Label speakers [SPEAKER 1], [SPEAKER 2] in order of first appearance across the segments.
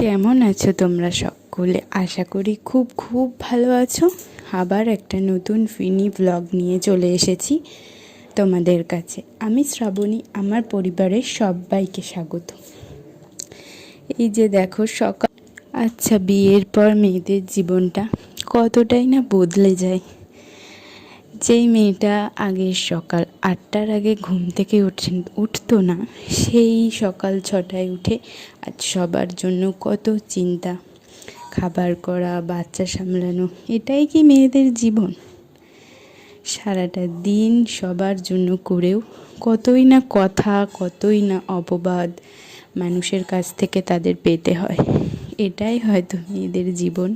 [SPEAKER 1] কেমন আছো তোমরা সকলে? আশা করি খুব খুব ভালো আছো। আবার একটা নতুন ফিনি ব্লগ নিয়ে চলে এসেছি তোমাদের কাছে। আমি শ্রাবণী, আমার পরিবারের সবাইকে স্বাগত। এই যে দেখো সকাল। আচ্ছা, বিয়ের পর মেয়েদের জীবনটা কতটাই না বদলে যায়। যেই মেয়েটা আগে সকাল 8টার আগে ঘুম থেকে উঠতো না, সেই সকাল 6টায় উঠে আজ সবার জন্য কত চিন্তা, খাবার করা, বাচ্চা সামলানো। এটাই কি মেয়েদের জীবন? সারাটা দিন সবার জন্য করেও কতই না কথা, কতই না অপবাদ মানুষের কাছ থেকে তাদের পেতে হয়। এটাই হয়তো মেয়েদের জীবন।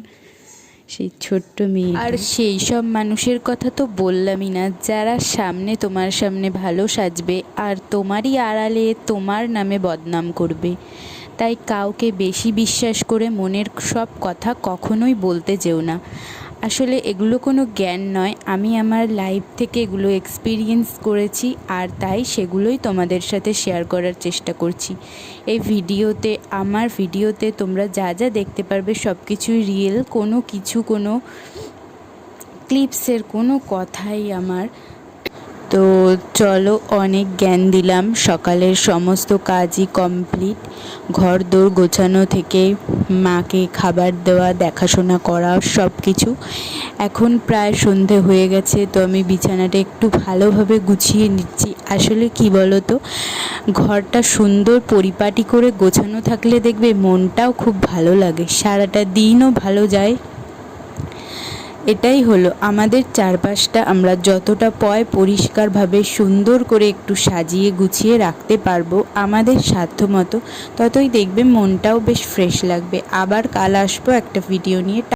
[SPEAKER 1] সেই ছোট্ট মেয়ে। আর সেই সব মানুষের কথা তো বললামই না, যারা তোমার সামনে ভালো সাজবে আর তোমারই আড়ালে তোমার নামে বদনাম করবে। তাই কাউকে বেশি বিশ্বাস করে মনের সব কথা কখনোই বলতে যেও না। আসলে এগুলো কোনো জ্ঞান নয়, আমি আমার লাইফ থেকে এগুলো এক্সপিরিয়েন্স করেছি, আর তাই সেগুলোই তোমাদের সাথে শেয়ার করার চেষ্টা করছি। এই আমার ভিডিওতে তোমরা যা যা দেখতে পারবে সব কিছুই রিয়েল, কোনো ক্লিপসের কোনো কথাই আমার। তো চলো, অনেক জ্ঞান দিলাম। সকালের সমস্ত কাজই কমপ্লিট, ঘর দোর গোছানো থেকে মাকে খাবার দেওয়া, দেখাশোনা করা, সব কিছু। এখন প্রায় সন্ধে হয়ে গেছে, তো আমি বিছানাটা একটু ভালোভাবে গুছিয়ে নিচ্ছি। আসলে কি বলো তো, ঘরটা সুন্দর পরিপাটি করে গোছানো থাকলে দেখবে মনটাও খুব ভালো লাগে, সারাটা দিনও ভালো যায়। এটাই হলো আমাদের চারপাশটা আমরা যতটা পরিষ্কারভাবে সুন্দর করে একটু সাজিয়ে গুছিয়ে রাখতে পারবো আমাদের সাধ্যমতো, ততই দেখবে মনটাও বেশ ফ্রেশ লাগবে। আবার কাল আসবো একটা ভিডিও নিয়ে।